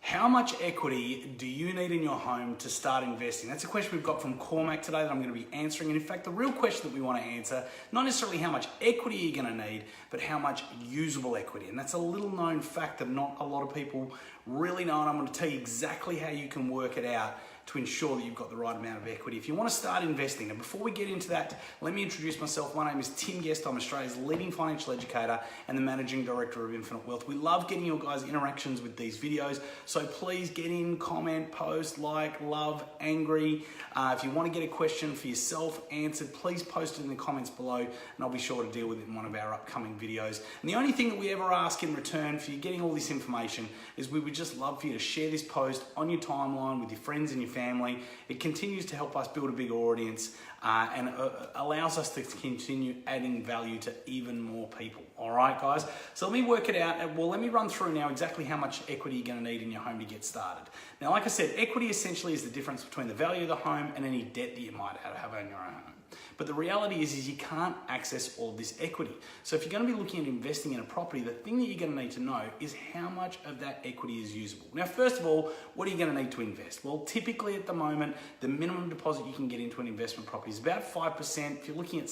How much equity do you need in your home to start investing? That's a question we've got from Cormac today that I'm going to be answering. And in fact, the real question that we want to answer, not necessarily how much equity you're going to need, but how much usable equity. And that's a little known fact that not a lot of people really know. And I'm going to tell you exactly how you can work it out to ensure that you've got the right amount of equity. If you want to start investing, and before we get into that, let me introduce myself. My name is Tim Guest. I'm Australia's leading financial educator and the Managing Director of Infinite Wealth. We love getting your guys' interactions with these videos, so please get in, comment, post, like, love, angry. If you want to get a question for yourself answered, please post it in the comments below, and I'll be sure to deal with it in one of our upcoming videos. And the only thing that we ever ask in return for you getting all this information is we would just love for you to share this post on your timeline with your friends and your family. It continues to help us build a bigger audience and allows us to continue adding value to even more people. All right, guys. So let me work it out. Well, let me run through now exactly how much equity you're going to need in your home to get started. Now, like I said, equity essentially is the difference between the value of the home and any debt that you might have on your own home. But the reality is you can't access all of this equity. So if you're going to be looking at investing in a property, the thing that you're going to need to know is how much of that equity is usable. Now, first of all, what are you going to need to invest? Well, typically at the moment, the minimum deposit you can get into an investment property is about 5%. If you're looking at,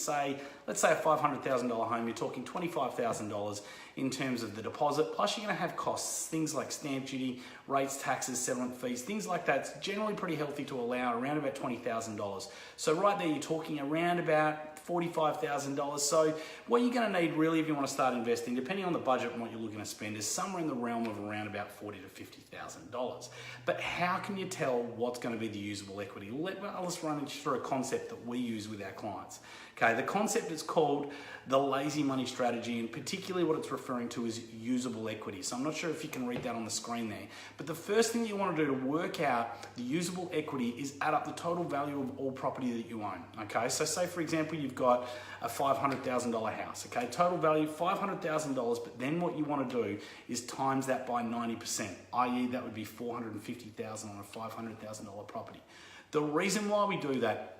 let's say a $500,000 home, you're talking $25,000 in terms of the deposit. Plus you're going to have costs, things like stamp duty, rates, taxes, settlement fees, things like that. It's generally pretty healthy to allow around about $20,000. So right there, you're talking around about $45,000. So what you're going to need really if you want to start investing, depending on the budget and what you're looking to spend, is somewhere in the realm of around about $40,000 to $50,000. But how can you tell what's going to be the usable equity? Let's run through a concept that we use with our clients. Okay, the concept is called the lazy money strategy, and particularly what it's referring to is usable equity. So I'm not sure if you can read that on the screen there, but the first thing you want to do to work out the usable equity is add up the total value of all property that you own. Okay, so say for example you've got a $500,000 house. Okay, total value $500,000, but then what you want to do is times that by 90%, i.e. that would be $450,000 on a $500,000 property. The reason why we do that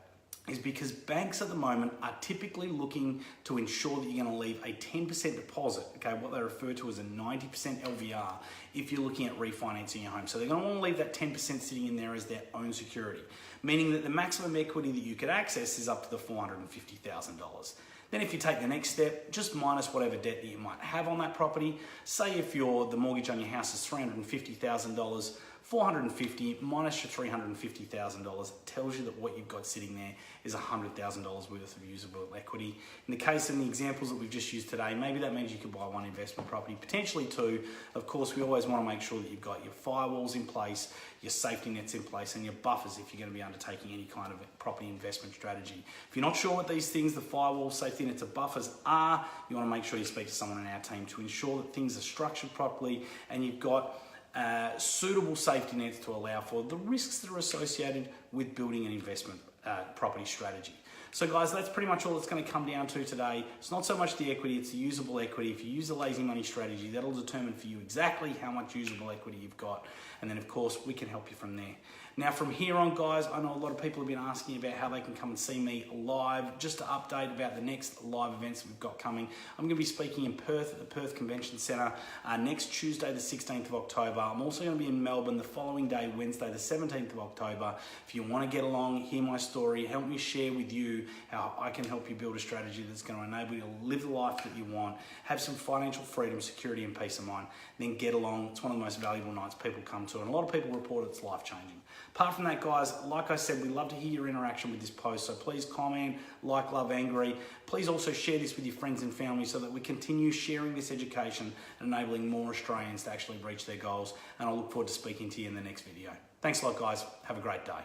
is because banks at the moment are typically looking to ensure that you're going to leave a 10% deposit, okay, what they refer to as a 90% LVR, if you're looking at refinancing your home. So they're going to want to leave that 10% sitting in there as their own security, meaning that the maximum equity that you could access is up to the $450,000. Then if you take the next step, just minus whatever debt that you might have on that property. Say if the mortgage on your house is $350,000, 450 minus your $350,000 tells you that what you've got sitting there is $100,000 worth of usable equity. In the case of the examples that we've just used today, maybe that means you could buy one investment property, potentially two. Of course, we always want to make sure that you've got your firewalls in place, your safety nets in place, and your buffers if you're going to be undertaking any kind of property investment strategy. If you're not sure what these things, the firewall, safety nets, and buffers are, you want to make sure you speak to someone in our team to ensure that things are structured properly and you've got suitable safety nets to allow for the risks that are associated with building an investment property strategy. So guys, that's pretty much all it's going to come down to today. It's not so much the equity, it's the usable equity. If you use a lazy money strategy, that'll determine for you exactly how much usable equity you've got. And then of course, we can help you from there. Now from here on, guys, I know a lot of people have been asking about how they can come and see me live. Just to update about the next live events that we've got coming. I'm going to be speaking in Perth at the Perth Convention Centre next Tuesday, the 16th of October. I'm also going to be in Melbourne the following day, Wednesday, the 17th of October. If you want to get along, hear my story, help me share with you how I can help you build a strategy that's going to enable you to live the life that you want, have some financial freedom, security, and peace of mind, then get along. It's one of the most valuable nights people come to, and a lot of people report it's life-changing. Apart from that, guys, like I said, we love to hear your interaction with this post, so please comment, like, love, angry. Please also share this with your friends and family so that we continue sharing this education and enabling more Australians to actually reach their goals, and I look forward to speaking to you in the next video. Thanks a lot, guys. Have a great day.